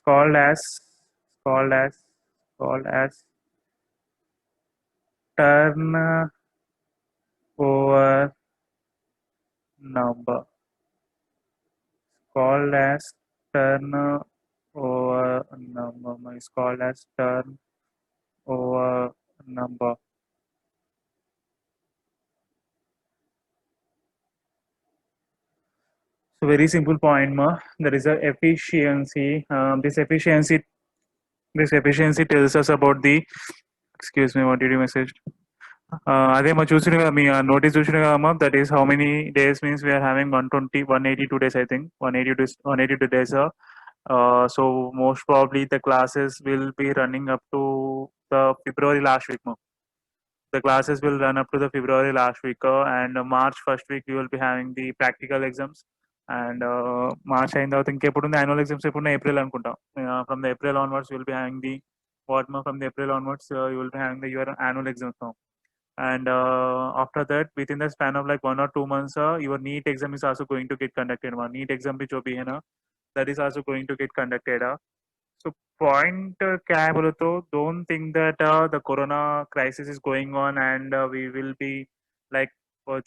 called as called as called as turnover number. Called as turnover number. It's called as turnover number. So very simple point, ma. There is a efficiency. This efficiency tells us about the. Excuse me. What did you message? అదే మా చూసిన కదా మీ notice చూసిన కదమ్మా that is how many days means we are having 182 days I think 182 days so most probably the classes will be running up to the February last week mo. The classes will run up to the February last week and March first week we will be having the practical exams and March అయిన తర్వాత ఇంకెప్పుడు ఉంది annual exams ఎప్పుడు April అనుకుంటా from the April onwards you will be having the from the April onwards you will be having the your annual exams now and after that within the span of like 1 or 2 months your NEET exam is also going to get conducted one NEET exam भी जो भी है ना that is also going to get conducted so point क्या है बोलो तो don't think that the corona crisis is going on and we will be like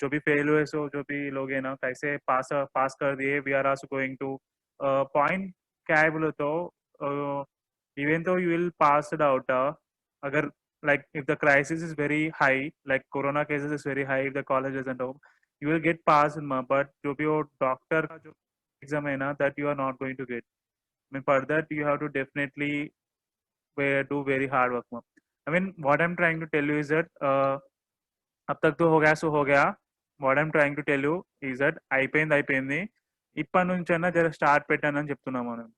जो भी फेल हुए सो जो भी लोग हैं ना कैसे पास कर दिए we are also going to point क्या है बोलो तो even though you will pass it out अगर like if the crisis is very high like corona cases is very high if the college isn't open you will get passed but जो भी वो doctor का जो exam है ना that you are not going to get I mean for that you have to definitely do very hard work I mean what I'm trying to tell you is that अब तक तो हो गया सो हो गया what I'm trying to tell you is that అయిపోయింది ఇప్పటి నుంచైనా జర స్టార్ట్ పెట్టానని చెప్తున్నా మనం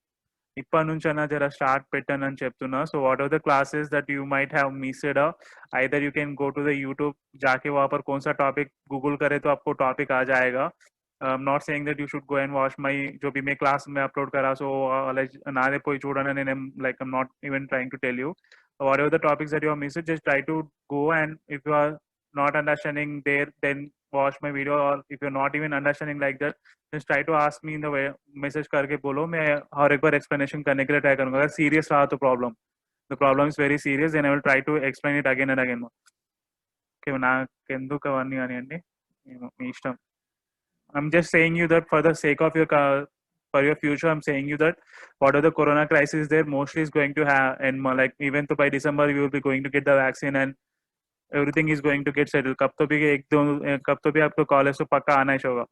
ఇప్పటి నుంచైనా జర స్టార్ట్ పెట్టానని చెప్తున్నా so what are the classes that you might have missed either you can go to the YouTube जाके वहां पर कौन सा टॉपिक गूगल करे तो आपको टॉपिक आ जाएगा I am not saying that you should go and watch my जो भी मैं क्लास में अपलोड करा सो నాదే పోయి చూడని నేను like I'm not even trying to tell you whatever the topics that you have missed just try to go and if you are not understanding there then watch my video or if you're not even understanding like that just try to ask me in the way message करके बोलो मैं हर एक बार explanation करने के लिए try करूंगा अगर serious रहा तो problem the problem is very serious then I will try to explain it again and again okay నాకెందుకు అవన్నీ కానీ అండి మీ ఇష్టం I'm just saying you that for the sake of your for your future I'm saying you that what are the corona crisis there mostly is going to have and like even though by December you will be going to get the vaccine and everything is going to get settled कब तो भी एक दो कब तो भी आपको college तो पक्का आना ही होगा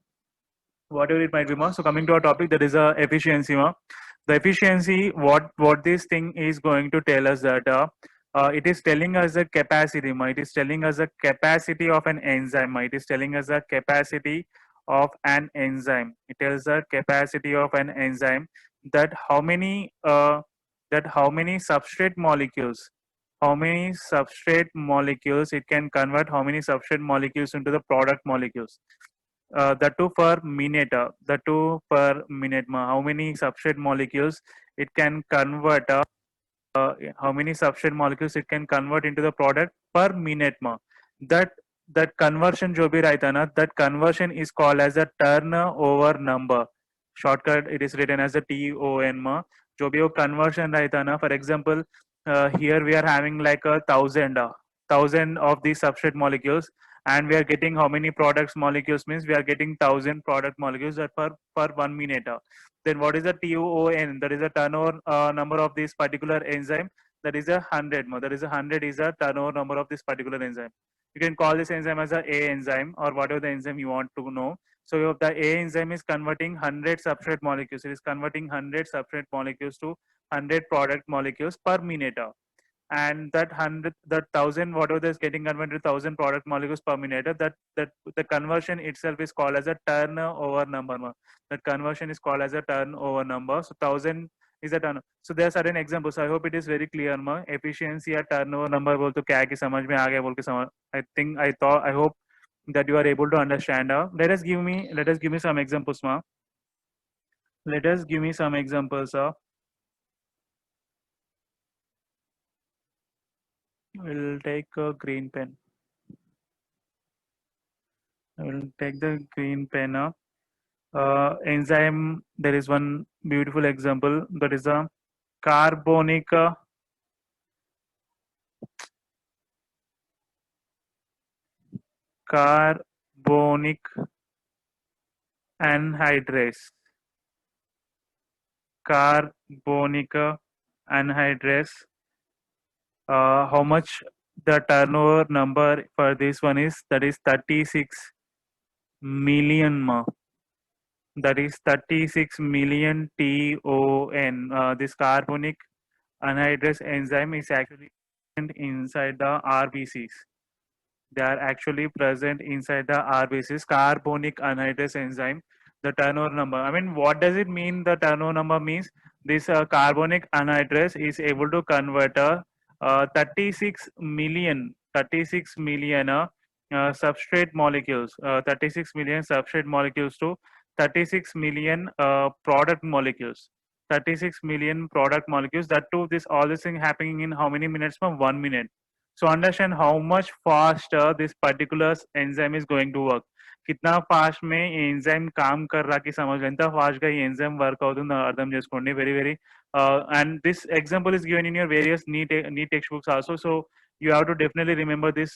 whatever it might be ma. So coming to our topic that is efficiency ma. The efficiency what this thing is going to tell us that it is telling us the capacity ma. It is telling us the capacity of an enzyme ma. It is telling us the capacity of an enzyme. It tells the capacity of an enzyme that how many substrate molecules it can convert how many substrate molecules into the product molecules the two per minute how many substrate molecules it can convert how many substrate molecules it can convert into the product per minute ma that that conversion jo bhi rahta na that conversion is called as a turnover number shortcut it is written as a TON ma jo bhi wo conversion rahta na for example here we are having like a thousand of these substrate molecules and we are getting how many products molecules means we are getting 1,000 product molecules that per 1 minute then what is the TON that is a turnover number of this particular enzyme that is 100 that is 100 is a turnover number of this particular enzyme you can call this enzyme as a enzyme or whatever the enzyme you want to know so if the A enzyme is converting 100 substrate molecules it is converting 100 substrate molecules to 100 product molecules per minute and that 1,000 whatever is getting converted to 1,000 product molecules per minute that the conversion itself is called as a turnover number that conversion is called as a turnover number so 1,000 is a turn so there are certain examples I hope it is very clear ma efficiency या turnover number बोल तो क्या है कि समझ में आ गया बोल के समझ I hope that you are able to understand let us give me some examples ma let us give me some examples we'll take a green pen I will take the green pen enzyme there is one beautiful example that is a carbonic anhydrase. Carbonic anhydrase. How much the turnover number for this one is? That is 36 million. That is 36 million ton. This carbonic anhydrase enzyme is actually present inside the RBCs. They are actually present inside the RBCs. Carbonic anhydrase enzyme. The turnover number. I mean, what does it mean? The turnover number means this carbonic anhydrase is able to convert 36 million substrate molecules, 36 million substrate molecules to 36 million product molecules. 36 million product molecules. That too, this all this thing happening in how many minutes? From 1 minute. So understand how much faster this particular enzyme is going to work. कितना fast में ये enzyme काम कर रहा कि समझ लो ఎంత fast గా ఈ enzyme work అవుతుందో అర్థం చేసుకోండి. Very very and this example is given in your various NEET textbooks also. So you have to definitely remember this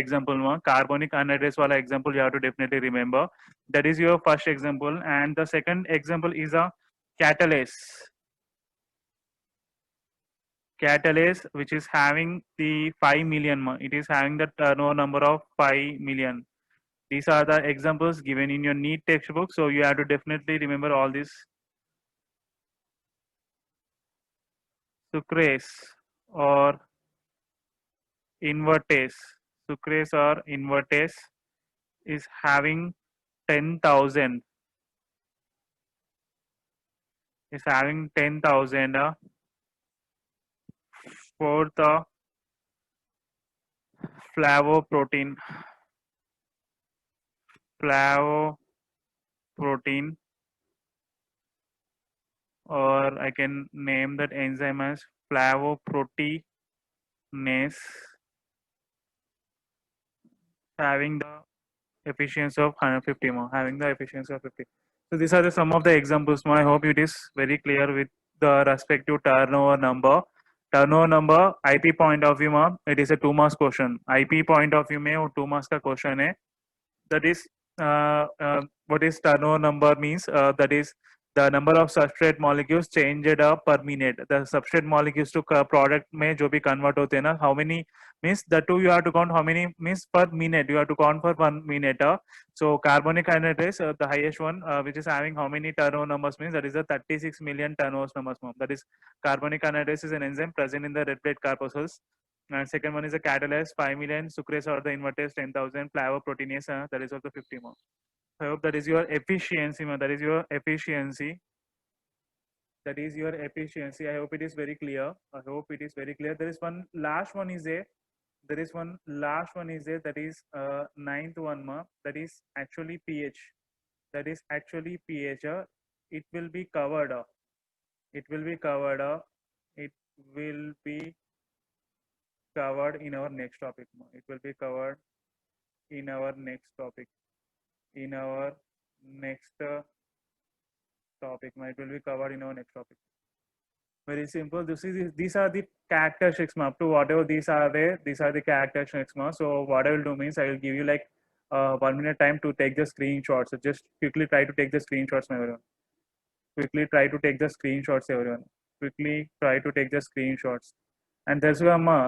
example. Carbonic anhydrase wala example you have to definitely remember. That is your first example, and the second example is a catalase. Catalase, which is having the 5 million. It is having the turnover number of 5 million. These are the examples given in your NEET textbook. So you have to definitely remember all this. Sucrase or invertase. Sucrase or invertase is having 10,000. Is having 10,000 for the flavoprotein. Flavoprotein, or I can name that enzyme as flavoproteinase, having the efficiency of 150 more, having the efficiency of 50. So these are the some of the examples. I hope it is very clear with the respective turnover number. Turnover number IP point of view, it is a 2 marks question. IP point of view में वो 2 marks का question है. That is what is turnover number means. That is the number of substrate molecules changed per minute. The substrate molecules to product में जो भी convert होते हैं ना, how many means the two you have to count how many means per minute. You have to count for 1 minute. So carbonic anhydrase, the highest one, which is having how many turnover numbers means that is the 36 million turnover numbers. That is carbonic anhydrase is an enzyme present in the red blood corpuscles. And second one is a catalase, 5 million, sucrase or the invertase, 10,000, flavoproteinase, that is also 50 more. I hope that is your efficiency, that is your efficiency. That is your efficiency. I hope it is very clear. I hope it is very clear. There is one last one is there. There is one last one is there. That is ninth one, that is actually pH. That is actually pH. It will be covered. It will be covered. It will be covered in our next topic. It will be covered in our next topic. In our next topic. It will be covered in our next topic. Very simple. These are the characteristics up to whatever these are there. These are the characteristics. So what I will do means I will give you like 1 minute time to take the screenshots. So just quickly try to take the screenshots, everyone. Quickly try to take the screenshots, everyone. Quickly try to take the screenshots. And there's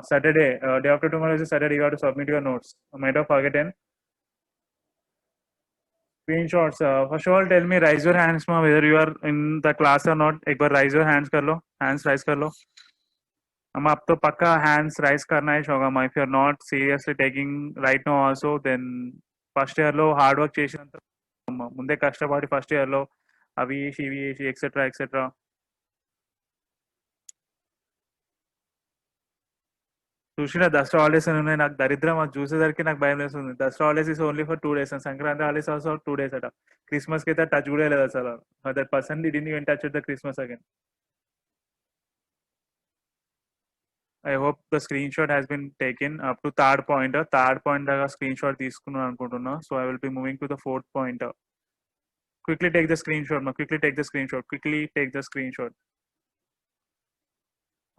Saturday, day after tomorrow is a Saturday, you have to submit your notes. I might have forgotten. Screenshots. First of all, tell me, raise your hands, whether you are in the class or not. एक बार raise your hands कर लो. Hands raise कर लो. हम आप तो पक्का hands raise करना ही होगा. If you are not seriously taking right now also, then first year లో hard work చేసినంత ముందే కష్టపడి first year లో అవి ఇవి etc etc. చూసిన దసరా హాలిడేస్ అని ఉన్నాయి. నాకు దరిద్రం అది చూసేసరికి నాకు భయం వేస్తుంది. Dasara holidays is only for 2 days, and Sankranti holidays also 2 days అట. క్రిస్మస్ కి అయితే టచ్ కూడా లేదు అసలు. That person didn't even touch the Christmas again. I hope the screenshot has been taken up to third point. Third point daga screenshot తీసుకున్నాను అనుకుంటున్నా. So I will be moving to the fourth point. Quickly take the screenshot. Quickly take the screenshot. Quickly take the screenshot.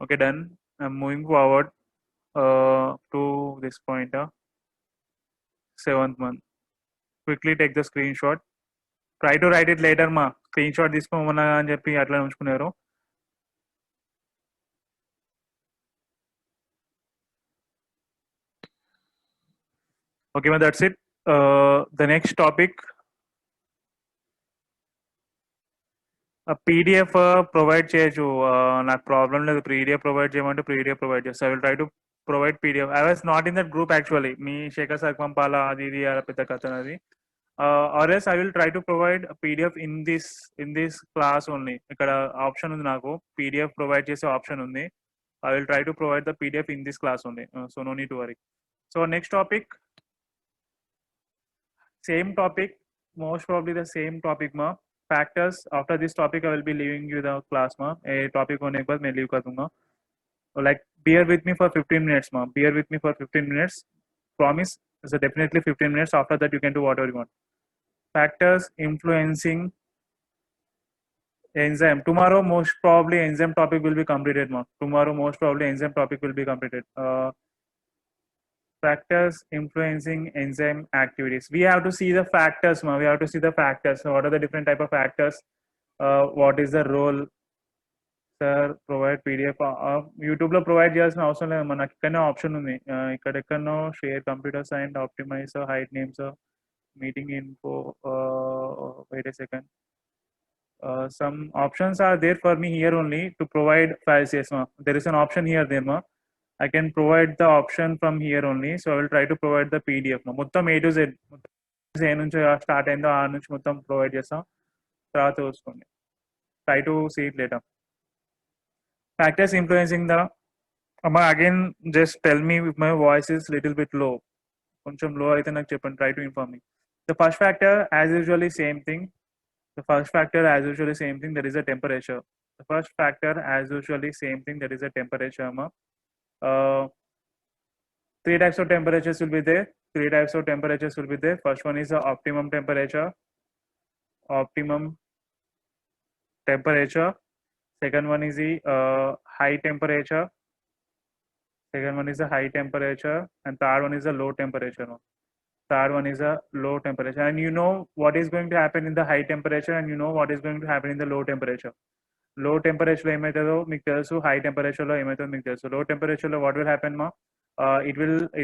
Okay, done. I'm moving forward to this point, 7th month. Quickly take the screenshot. Try to write it later, ma. Screenshot తీసుకోమన్నా అని చెప్పి అట్లా ఉంచుకున్నారు. Okay, ma, that's it. The next topic, a PDF provide చేయొచ్చు. నాకు problem లేదు, PDF provide చేయమంటే PDF provide చేస్తా. I will try to provide PDF. I was not in that group actually. మీ శేఖర్ సార్ పంపాలా అది ఇది పెద్ద కథ అది. Or else I will try to provide a PDF in this class only. ఇక్కడ ఆప్షన్ ఉంది నాకు, PDF ప్రొవైడ్ చేసే ఆప్షన్ ఉంది. I will try to provide the PDF in this class only. So no need to worry. So next topic, same topic, most probably the same topic ma. Factors. After this topic I will be leaving you the class ma. A topic होने के बाद मैं leave कर दूंगा. Like bear with me for 15 minutes ma. Bear with me for 15 minutes. Promise. So definitely 15 minutes. After that you can do whatever you want. Factors influencing enzyme. Tomorrow most probably enzyme topic will be completed ma. Tomorrow most probably enzyme topic will be completed. Factors influencing enzyme activities. We have to see the factors ma. We have to see the factors. So what are the different type of factors? What is the role? Sir provide PDF యూట్యూబ్లో provide చేయాల్సిన అవసరం లేదు, మనకి ఇక్కడనే option ఉంది. ఇక్కడ ఎక్కడనో share computers and optimize height names meeting info. Wait a second. Some options are there for me here only to provide files. Yes ma, there is an option here there ma. I can provide the option from here only, so I will try to provide the PDF ma. మొత్తం A to Z ఏ నుంచి start అయిందో ఆ నుంచి మొత్తం provide చేస్తాం, తర్వాత చూసుకోండి. Try to see it later. Factors influencing the again, just tell me if my voice is little bit low. కొంచెం low అయితే నాకు చెప్పండి. Try to inform me. The first factor as usually same thing. The first factor as usually same thing, that is the temperature. The first factor as usually same thing, that is the temperature ma. Three types of temperatures will be there. Three types of temperatures will be there. First one is the optimum temperature. Optimum temperature. Second one is the high temperature. Second one is the high temperature, and third one is the low temperature. Third one is a low temperature, and you know what is going to happen in the high temperature, and you know what is going to happen in the low temperature. Low temperature lo emaitado meeku telusu, high temperature lo emaitado meeku telusu. Low temperature lo what will happen ma? It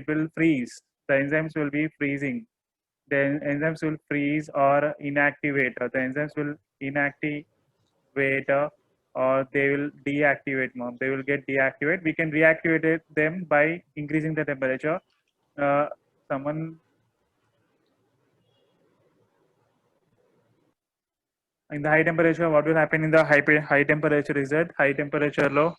will freeze. The enzymes will be freezing. The enzymes will freeze or inactivate. The enzymes will inactivate or they will deactivate mom. They will get deactivate. We can reactivate them by increasing the temperature. Someone in the high temperature, what will happen in the high temperature is that high temperature low.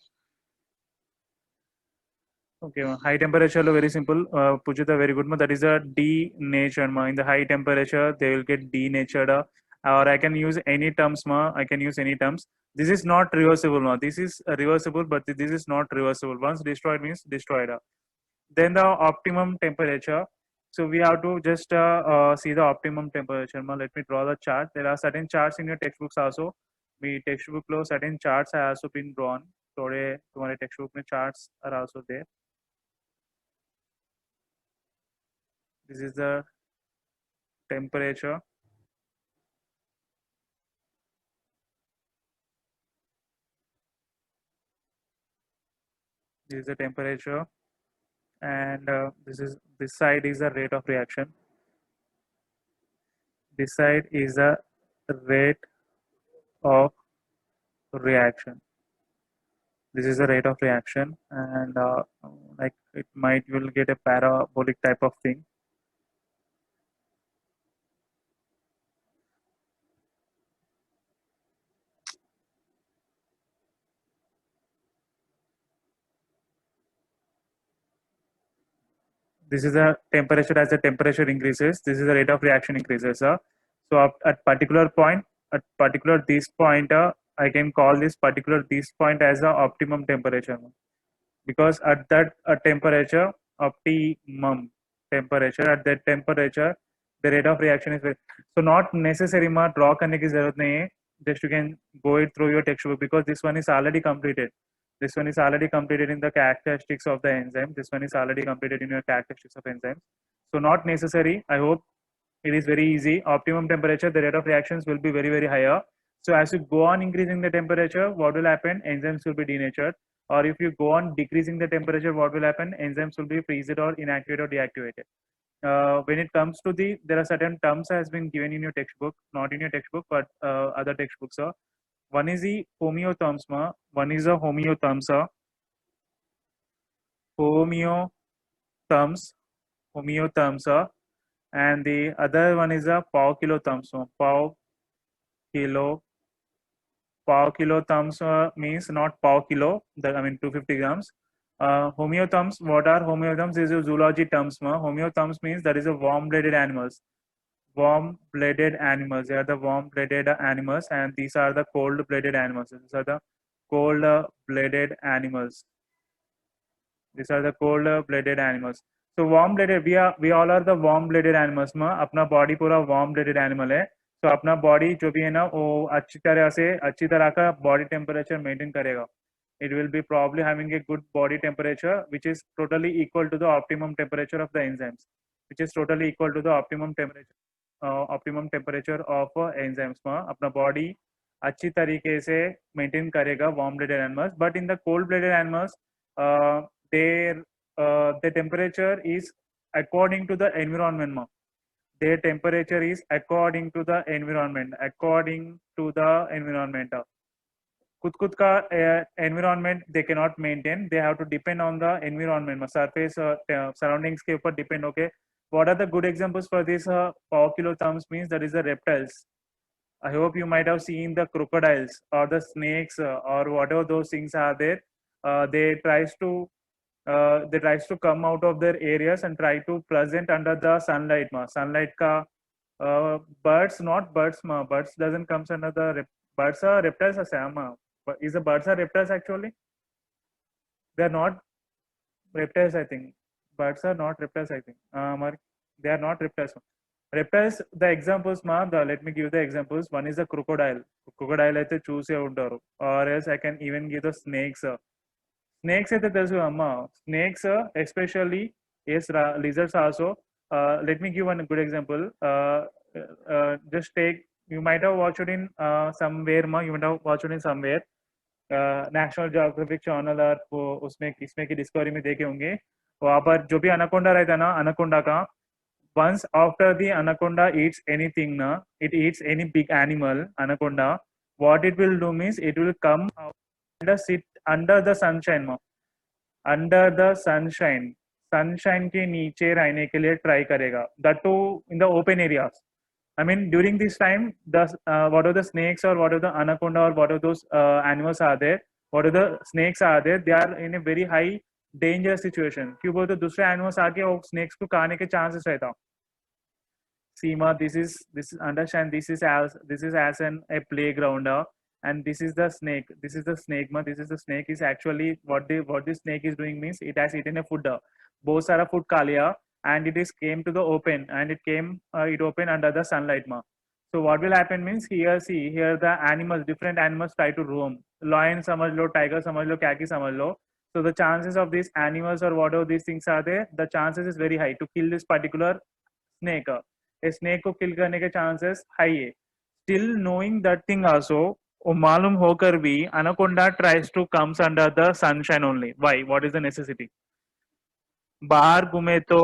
Okay, high temperature low, very simple. Pujita, very good ma. That is a denatured ma. In the high temperature they will get denatured, or I can use any terms ma. I can use any terms. This is not reversible ma. This is reversible, but this is not reversible. Once destroyed means destroyed. Then the optimum temperature. So we have to just see the optimum temperature ma. Let me draw the chart. There are certain charts in your textbooks also. My textbook lo certain charts have also been drawn. Today तुम्हारे textbook में charts are also there. This is the temperature. This is the temperature, and this side is the rate of reaction. This side is the rate of reaction. This is the rate of reaction, and like it might will get a parabolic type of thing. This is the temperature. As the temperature increases, this is the rate of reaction increases. So at particular point, at particular this point, I can call this particular this point as the optimum temperature, because at that temperature, optimum temperature, at that temperature the rate of reaction is very, so not necessary ma draw करने की जरूरत नहीं है. Just you can go it through your textbook, because this one is already completed. This one is already completed in the characteristics of the enzyme. This one is already completed in your characteristics of enzymes. So not necessary. I hope it is very easy. Optimum temperature, the rate of reactions will be very, very higher. So as you go on increasing the temperature, what will happen? Enzymes will be denatured. Or if you go on decreasing the temperature, what will happen? Enzymes will be freezed or inactivated or deactivated. When it comes to there are certain terms has been given in your textbook, not in your textbook, but other textbooks. One is the homeotherms, one is a homeotherms, homeotherms, homeotherms, and the other one is a pow kilotherms, kilo, pow kilotherms means not pow kilo, I mean 250 grams. Homeotherms, what are homeotherms? Is a zoology terms. Homeotherms means that is a warm-blooded animals. Warm-blooded animals. They are the warm-blooded animals, and these are the cold-blooded animals. These are the cold-blooded animals. These are the cold-blooded animals. So warm-blooded, we all are the warm-blooded animals. अपना body पूरा warm-blooded animal है. So अपना body जो भी है ना वो अच्छी तरह का body temperature maintain करेगा. It will be probably having a good body temperature, which is totally equal to the optimum temperature of the enzymes, which is totally equal to the optimum temperature of enzymes. अपना body अच्छी तरीके से maintain करेगा warm-blooded animals, but in the cold-blooded animals, their temperature is according to the environment. Their temperature is according to the environment. खुद का environment they cannot maintain. They have to depend on the environment, surface surroundings के ऊपर depend होके. What are the good examples for this pow kilotherms means? That is the reptiles. I hope you might have seen the crocodiles or the snakes or whatever those things are there. They tries to come out of their areas and try to present under the sunlight. Sunlight ka birds, not birds. Birds doesn't comes under the birds are reptiles. Is the birds are reptiles actually? They are not reptiles. I think birds are not reptiles. I think they are not reptiles. Reptiles, the examples, let me give the examples. One is a crocodile. Crocodile అయితే చూసే ఉంటారు. Or else I can even give the snakes. Snakes అయితే తెలుసు అమ్మ. Snakes, especially yes, lizards also. Let me give one good example. Just take, you might have watched it in somewhere, you might have watched it in somewhere. National geographic channel और उसमें इसमें की discovery में देखे होंगे. वहाँ पर जो भी अनाकोंडा रहता है ना, अनाकोंडा का once after the anaconda eats anything, it eats any big animal, anaconda, what it will do means it will come out and sit under the sunshine. Under the sunshine के नीचे रहने के लिए try करेगा. That too in the open areas. I mean, during this time, what are the snakes or what are the anaconda or what are those animals are there? What are the snakes are there? They are in a very high dangerous situation. क्यों बोलते दूसरे animals आके वो snakes को खाने के chances रहता. Seema, this is understand. This is as a playground, and this is the snake. This is the snake. This is the snake. Is actually what the snake is doing means it has eaten a food. बहुत सारा food खा लिया. And it is came to the open and it opened under the sunlight. So what will happen means here the animals, different animals try to roam. Lion samajh lo, tiger samajh lo, khaki samajh lo. So the chances of these animals or whatever these things are there, the chances is very high to kill this particular snake. A snake को kill करने के chances high है. Still knowing that thing also, मालूम होकर भी anaconda tries to comes under the sunshine only. Why? What is the necessity? बाहर घूमे तो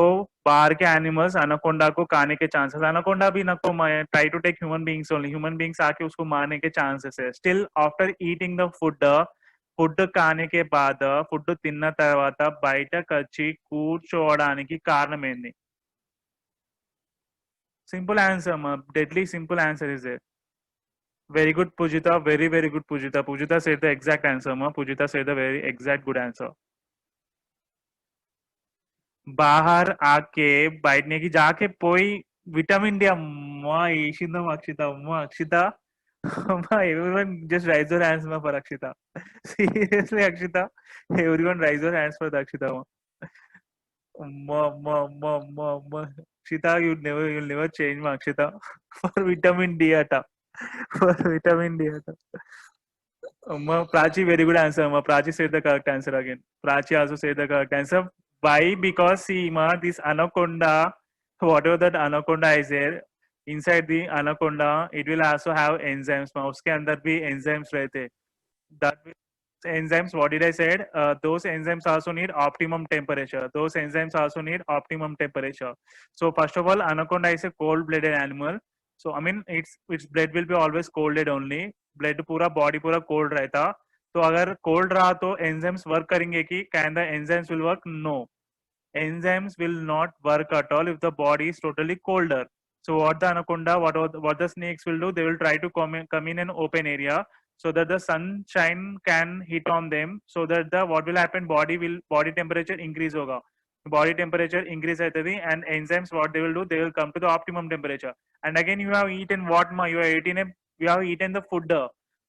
बाहर के एनिमल्स अनाकोंडा को खाने के चांसेस, अनाकोंडा भी नको try to take human beings only, human beings आके उसको मारने के चांसेस है. Still after eating the food खाने के बाद ఫుడ్ తిన్న తర్వాత బయటకు వచ్చి కూర్చోవడానికి కారణం ఏంది? సింపుల్ ఆన్సర్ మా, deadly simple answer is there. Very good Pujita, very good Pujita. Pujita said the exact answer ma. Pujita said the very exact good answer. बाहर आके बैठने की जाके పోయి విటమిన్ డి అమ్మా వేసిందమ్మా అక్షిత. అమ్మా అక్షిత అమ్మా, everyone just raise your hands for Akshita. Seriously Akshita, everyone raise your hands for Akshita. అమ్మా Akshita, you'll never change ma Akshita. For vitamin D ata, for vitamin D ata. Prachi, very good answer. Prachi said the correct answer again. Prachi also said the correct answer. Why? Because see, this anaconda, whatever that anaconda is there, inside the anaconda, it will also have enzymes. उसके अंदर भी enzymes रहते. That enzymes, what did I said? Those enzymes also need optimum temperature. Those enzymes also need optimum temperature. So first of all, anaconda is a cold-blooded animal. So I mean, its blood will be always colded only. Blood पूरा body पूरा cold रहता. तो अगर cold रहा तो enzymes work करेंगे कि can the enzymes will work? No. Enzymes will not work at all if the body is totally colder. So what the anaconda, what the snakes will do, they will try to come in an open area so that the sunshine can hit on them. So that the what will happen, body temperature increase hoga. Body temperature increase and enzymes what they will do, they will come to the optimum temperature. And again, you have eaten what ma? You have eaten the food.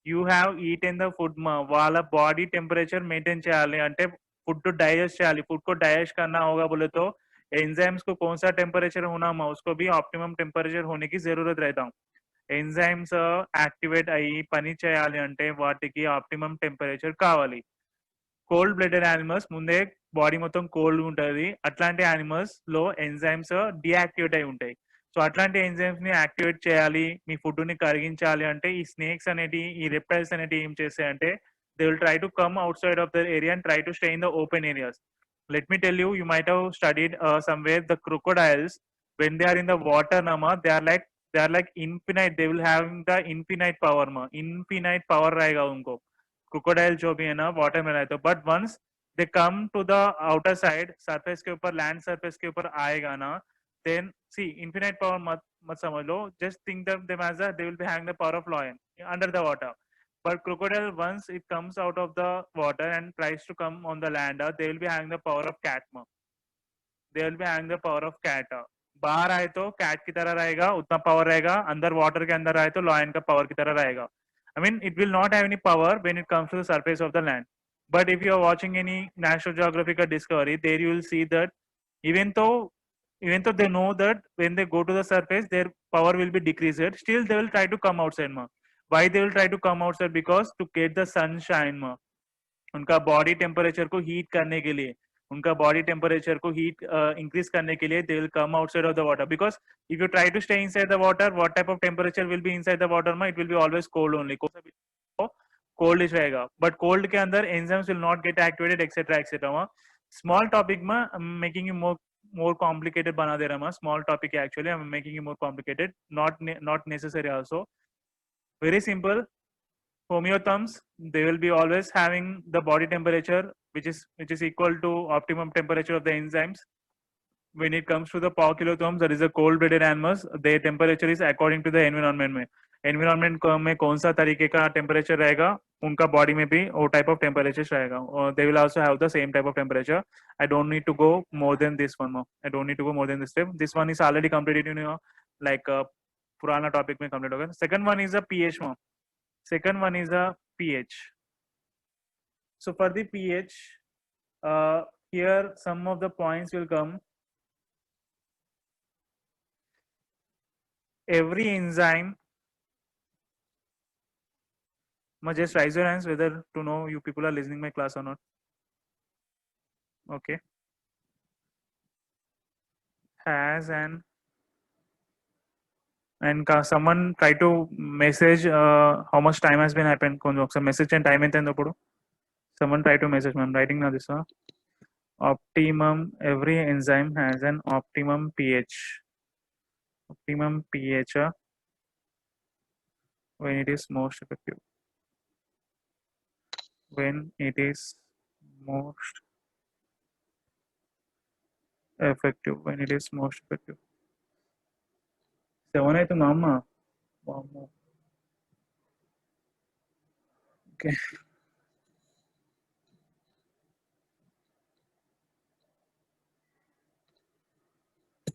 You have eaten the food ma. Wala body temperature maintain cheyali ante food तो digest చేయాలి food को digest करना होगा बोले तो enzymes को कौन सा टेम्परेचर होना उसको भी ऑप्टिमम टेम्परेचर होने की जरूरत रहता ఎంజైమ్స్ యాక్టివేట్ అయ్యి పని చేయాలి అంటే వాటికి ఆప్టిమం టెంపరేచర్ కావాలి కోల్డ్ బ్లడెడ్ యానిమల్స్ ముందే బాడీ మొత్తం కోల్డ్ ఉంటుంది అట్లాంటి యానిమల్స్ లో ఎంజైమ్స్ డియాక్టివేట్ అయి ఉంటాయి సో అట్లాంటి ఎంజైమ్స్ ని యాక్టివేట్ చేయాలి మీ ఫుడ్ ని కరిగించాలి అంటే ఈ స్నేక్స్ అనేటి ఈ రెప్టైల్స్ అనేటి ఏం చేస్తాయంటే they will try to come outside of the area and try to stay in the open areas. Let me tell you, you might have studied somewhere the crocodiles when they are in the water, nama, they are like infinite. They will have the infinite power, ma. Infinite power रहेगा उनको. Crocodile जो भी है ना water में रहते. But once they come to the outer side, surface के ऊपर land surface के ऊपर आएगा ना, then see infinite power मत समझ लो. Just think them as a they will be having the power of lion under the water. But crocodile, once it comes out of the water and tries to come on the land, they will be having the power of cat. They will be having the power of cat. बाहर आए तो cat की तरह रहेगा उतना power रहेगा अंदर water के अंदर आए तो लॉयन का पावर की तरह रहेगा I mean it will not have any power when it comes to the surface of the land but if you are watching any National Geographic or Discovery there you will see that even though even though they know that when they go to the surface their power will be decreased still they will try to come outside ma why they will try to come outside because to get the sunshine ma उनका body temperature को heat करने के लिए उनका body temperature को heat increase करने के लिए they will come outside of the water because if you try to stay inside the water what type of temperature will be inside the water में it will be always cold only cold is रहेगा but cold के अंदर enzymes will not get activated etcetera etcetera small topic में making you more complicated बना दे रहा हूँ small topic actually I'm making it more complicated not necessary also very simple homeotherms they will be always having the body temperature which is equal to optimum temperature of the enzymes when it comes to the poikilotherms that is the cold blooded animals their temperature is according to the environment में environment में कौन सा तरीके का temperature रहेगा उनका body में भी वो type of temperature रहेगा और they will also have the same type of temperature I don't need to go more than this one more I don't need to go more than this step this one is already completed you know like पुराना topic में complete हो गया second one is a pH more second one is a pH so for the pH here some of the points will come every enzyme just raise your hands whether to know you people are listening my class or not okay has an and someone try to message how much time has been happened some message and time and someone try to message me I'm writing now this optimum every enzyme has an optimum pH when it is most effective when it is most effective when it is most effective 7 అవుతుంది అమ్మ okay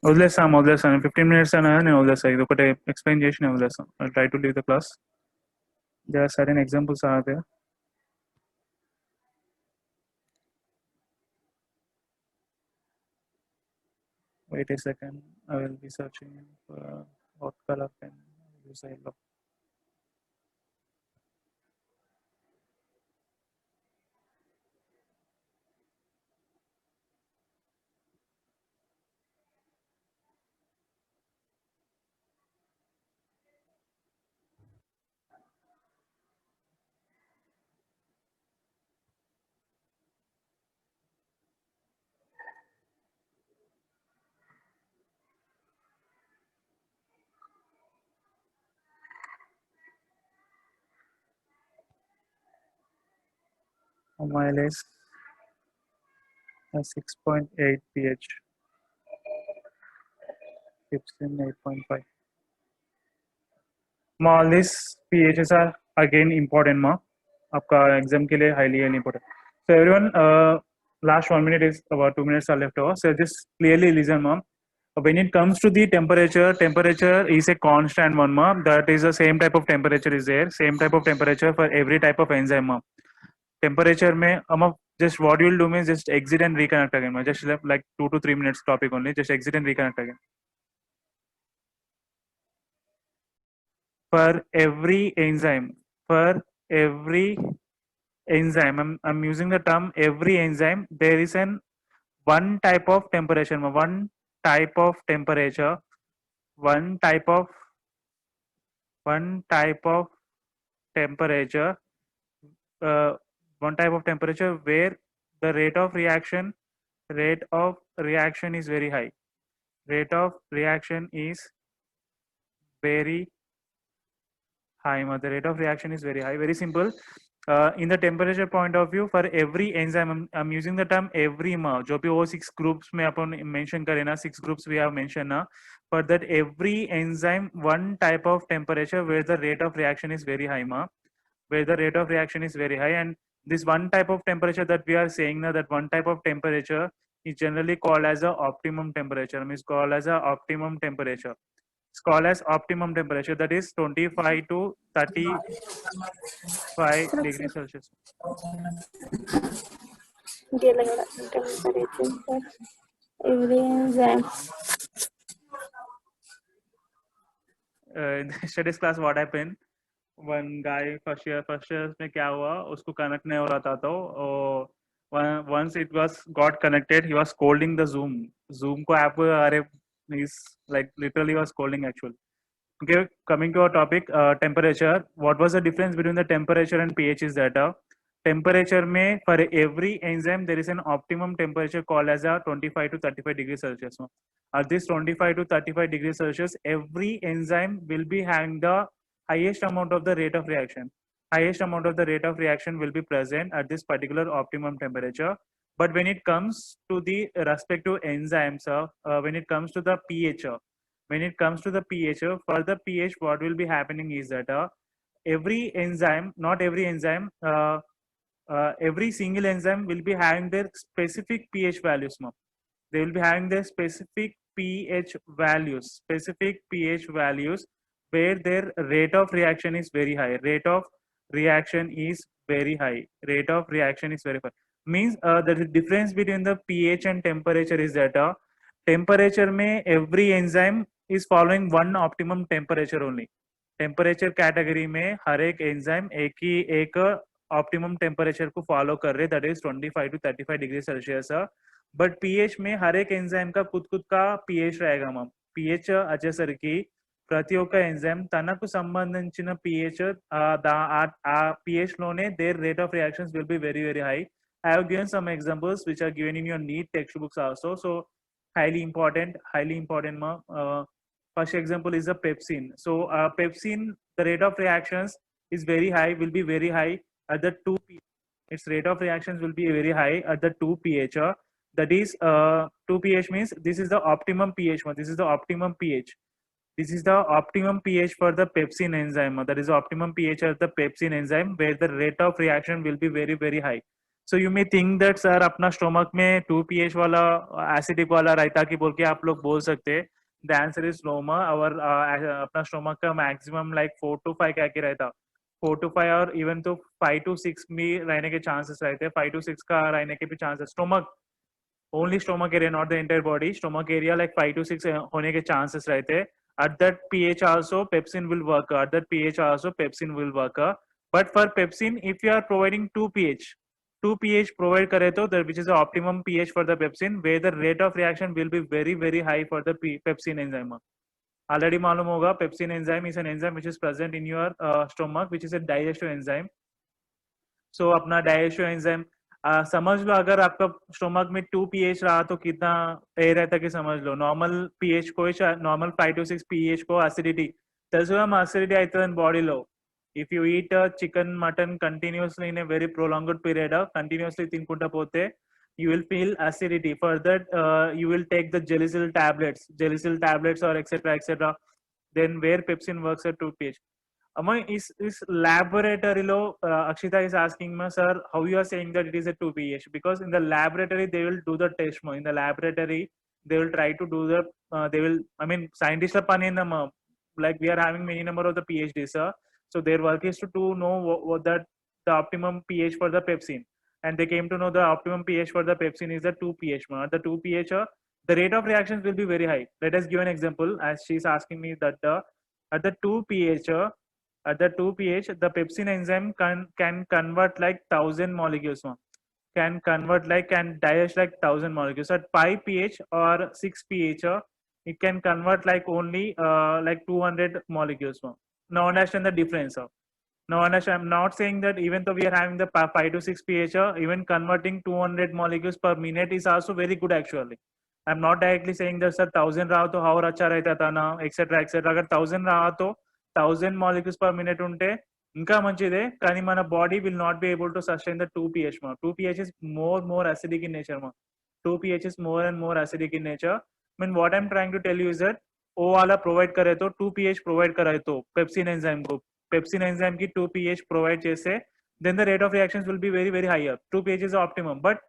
వదిలేస్తాను 15 minutes అయినా నేను వదిలేస్తాను ఇది ఒకటి explain చేసి నేను వదిలేస్తాను I try to leave the class there are certain examples are there wait a second I will be searching for what color pen use yellow amylase has 6.8 pH, trypsin 8.5. All these pHs are again important ma आपका exam के लिए highly important. So everyone, last 1 minute is about 2 minutes are left over. So just clearly listen ma'am. When it comes to the temperature is a constant one ma'am. That is the same type of temperature is there. Same type of temperature for every type of enzyme ma'am. Temperature में हम just what you will do means just exit and reconnect again. Just left like 2 to 3 minutes topic only. Just exit and reconnect again. For every enzyme, I'm using the term every enzyme. There is an one type of temperature, one type of temperature, one type of one type of temperature, uh, one type of temperature where the rate of reaction is very high. Rate of reaction is very high. The rate of reaction is very high. Very simple. In the temperature point of view, for every enzyme, I'm using the term every ma. जो भी वो 6 groups में अपन mention करें ना, 6 groups we have mentioned ना. For that every enzyme, one type of temperature where the rate of reaction is very high ma. Where the rate of reaction is very high, and this one type of temperature that we are saying now, that one type of temperature is generally called as a optimum temperature. Is called as a optimum temperature. It's called as optimum temperature, that is 25 to 35 degrees Celsius. Temperature for every enzyme. In the studies class, what happened? One guy first year में क्या हुआ, उसको connect नहीं हो रहा था, तो once it was got connected, he was scolding the Zoom को app अरे he's like literally was scolding actually. Okay, coming to our topic, temperature. What was the difference between the temperature and pH is that temperature में for every enzyme there is an optimum temperature called as a 25 to 35 degrees Celsius. At this 25 to 35 degrees Celsius, every enzyme will be having the highest amount of the rate of reaction. Highest amount of the rate of reaction will be present at this particular optimum temperature. But when it comes to the respective enzymes, when it comes to the pH, for the pH, what will be happening is that every enzyme, not every enzyme, every single enzyme will be having their specific pH values. They will be having their specific pH values, where their rate of reaction is very high. Rate of reaction is very high. Means the difference between the pH and temperature is that temperature में every enzyme is following one optimum temperature only. Temperature category में हर एक enzyme एक optimum temperature को follow कर रहे, that is 25 to 35 degree Celsius. But pH में हर एक enzyme का खुद का पीएच रहेगा మ్యామ్. పీహెచ్ వచ్చేసరికి ప్రతి ఒక్క ఎంజైమ్ తనకు సంబంధించిన పీహెచ్ ఆ పీహెచ్ లోనే their rate of reactions will be very very high. I have given some examples which are given in your NEET textbooks also. So highly important ma. First example is the pepsin. So pepsin, the rate of reactions is very high, will be very high at the 2 pH. Its rate of reactions will be very high at the 2 pH. That is 2 pH means this is the optimum pH. This is the optimum pH. This is the optimum pH for the pepsin enzyme. That is the optimum pH of the pepsin enzyme where the rate of reaction will be very very high. So you may think that sir अपना stomach में 2 pH वाला acidic वाला रायता की बोल के आप लोग बोल सकते हैं. The answer is no ma. Our अपना स्टोमक का maximum like 4 to 5 क्या रहता, 4 to 5 और इवन तो 5 to 6 भी रहने के चांसेस रहते हैं. 5 to 6 का रहने के भी chances, stomach only stomach area, not the entire body. Stomach area like 5 to 6 होने के chances रहते हैं. At that pH also pepsin will work. But for pepsin, if you are providing 2 pH provide करे तो which is the optimum pH for the pepsin, where the rate of reaction will be very very high for the pepsin enzyme. Already मालूम होगा, pepsin enzyme is an enzyme which is present in your stomach, which is a digestive enzyme. So अपना digestive enzyme समझ लो, अगर आपका stomach में 2 pH रहा तो कितना ए रहता कि समझ लो నార్మల్ pH को, నార్మల్ 5 to 6 pH को అసిడిటీ తెలుసు కదా, అసిడిటీ అవుతుందని బాడీలో If you eat chicken, mutton continuously in a very prolonged period, continuously tinkunta pote, you will feel acidity. Further, you will take the Gelisil tablets or etc. etc. Then where pepsin works at 2 pH. Amma is laboratory lo Akshita is asking me, sir, how you are saying that it is a 2 pH? Because in the laboratory they will do the test. In the laboratory they will try to do the they will, I mean, scientists are panning them, like we are having many number of the PhDs, sir. So their work is to know what that the optimum pH for the pepsin, and they came to know the optimum pH for the pepsin is the 2 pH. At the 2 pH, the rate of reactions will be very high. Let us give an example, as she is asking me that at the 2 pH, at the 2 pH, the pepsin enzyme can convert like 1,000 molecules. Can digest like 1,000 molecules. At 5 pH or 6 pH, it can convert like only like 200 molecules. Now understand the difference. Now understand, I'm not saying that even though we are having the 5 to 6 pH, even converting 200 molecules per minute is also very good actually. I'm not directly saying that sir 1,000 raha to how acha rehta tha na, etc. etc. Agar 1,000 raha to 1,000 molecules per minute unte ఇంకా మంచిదే, కానీ మన body will not be able to sustain the 2 pH. 2 pH is more acidic in nature. 2 pH is more and more acidic in nature. I mean, what I'm trying to tell you is that वो वाला provide करे तो 2 pH provide कराए तो pepsin enzyme को, pepsin enzyme की 2 pH provide చేస్తే then the rate of reactions will be very higher. 2 pH is optimum, but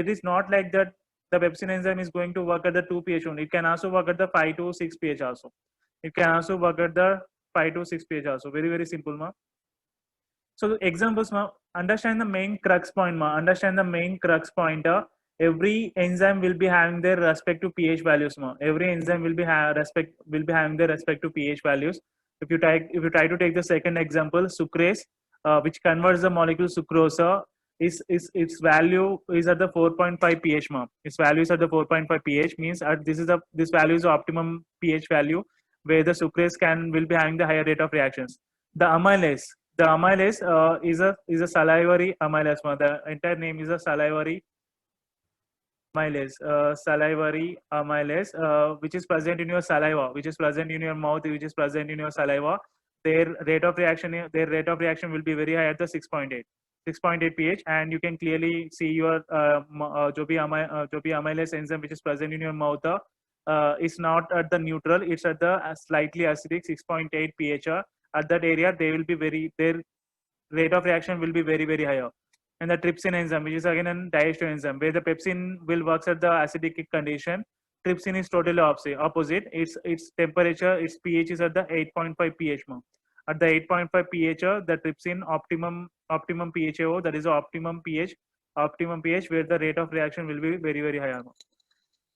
it is not like that the pepsin enzyme is going to work at the 2 pH only. It can also work at the 5 to 6 pH also. It can also work at the 5 to 6 pH also. Very simple, ma. So examples, ma, understand the main crux point, ma. Understand the main crux point. Every enzyme will be having their respective pH values, ma. Every enzyme will be having their respective pH values. If you try to take the second example, sucrase, which converts the molecule sucrose, its value is at the 4.5 pH, ma. Its value is at the 4.5 pH, means this value is the optimum pH value where the sucrase will be having the higher rate of reactions. The amylase is a salivary amylase. The entire name is a salivary amylase, which is present in your saliva, which is present in your mouth, which is present in your saliva. Their rate of reaction will be very high at the 6.8 pH, and you can clearly see your जो भी amylase enzyme which is present in your mouth is not at the neutral, it's at the slightly acidic 6.8 pH. At that area their rate of reaction will be very higher. And the trypsin enzyme, which is again a digestive enzyme, where the pepsin will works at the acidic condition, trypsin is totally opposite. Its temperature, its pH is at the 8.5 pH. At the 8.5 pH, the trypsin optimum pHAO, that is the optimum pH where the rate of reaction will be very high.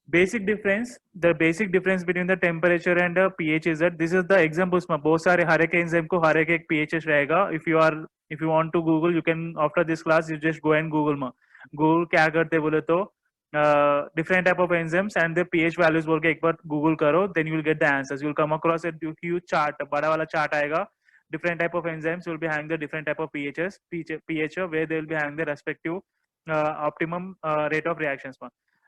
The basic difference between the temperature and pH is that this is the examples में बहुत सारे हर एक enzyme को हर एक pHs रहेगा. If you want to Google, you can, after this class you just go and Google Google क्या करते बोले तो different type of enzymes and the pH values बोल के एक बार Google करो, then you will get the answers. You will come across a huge chart, बड़ा वाला chart आएगा. Different type of enzymes will be having the different type of pH where they will be having the respective optimum rate of reactions.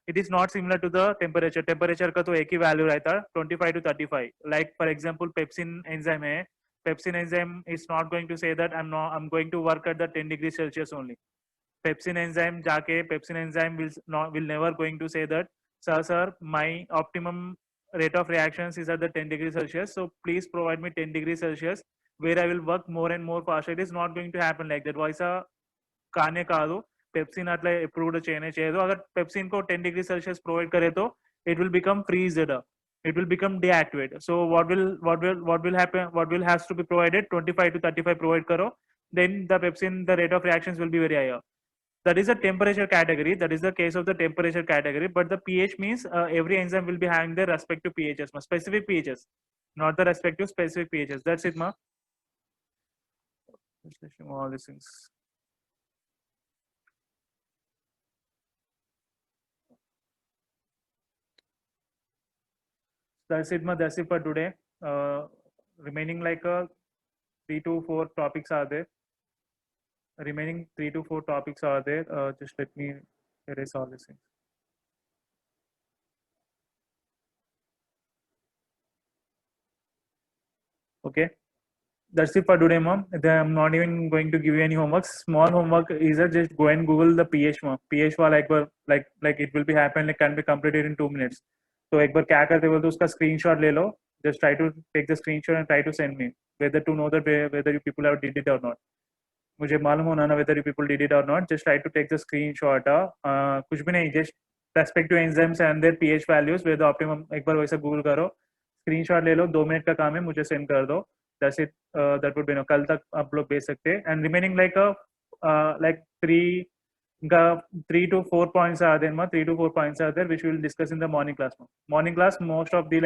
It is not similar to the temperature. Temperature का तो एक ही value रहता है 25 to 35. Like for example, pepsin enzyme है. Pepsin enzyme is not going to say that I'm going to work at the 10 degrees Celsius only. Pepsin enzyme will never going to say that sir my optimum rate of reactions is at the 10 degrees Celsius. So please provide me 10 degrees Celsius where I will work more and more faster. It is not going to happen like that. वैसा खाने కాదు. Pepsin అట్లా approved చేయదు. అगर pepsin को 10 degree Celsius provide करे तो it will become freezed, it will become deactivated. So what will happen, what will has to be provided, 25 to 35 provide karo, then the pepsin, the rate of reactions will be very higher. That is a temperature category, that is the case of the temperature category. But the pH means every enzyme will be having their respective pHs, specific pHs, not the respective specific pHs. That's it, ma. All these things. That's it, ma. That's it for today. Remaining like 3 to 4 topics are there. Remaining 3 to 4 topics are there. Just let me erase all these things. Okay. that's it for today, mom. I'm not even going to give you any homework. Small homework is just go and Google the PH, mom. PH वाला एक बार like it will be happen, like can be completed in 2 minutes. तो एक बार क्या करते बोल तो उसका screenshot ले लो. Just try to take the screenshot and try to send me whether to know that whether you people have did it or not. मुझे मालूम होना ना whether you people did it or not. Just try to take the screenshot. कुछ भी नहीं, just respect to enzymes and their pH values where the optimum. एक बार वैसा Google करो, screenshot ले लो, 2 मिनट का काम है, मुझे send कर दो. That's it. That would be enough. कल तक आप लोग भेज सकते हैं. And remaining like a like 3 to 4 points are there, 3 to 4 points are there which we will discuss in the morning class. Morning class, most of the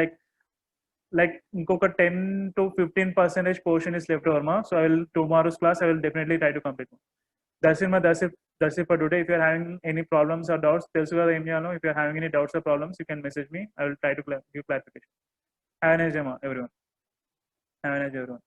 like inkoka 10 to 15% portion is left over, so I will tomorrow's class I will definitely try to complete. That's it for today. If you are having any problems or doubts, tell us if you are having any doubts or problems, you can message me. I will try to give clarification. Have a nice day, everyone. Have a nice day, everyone.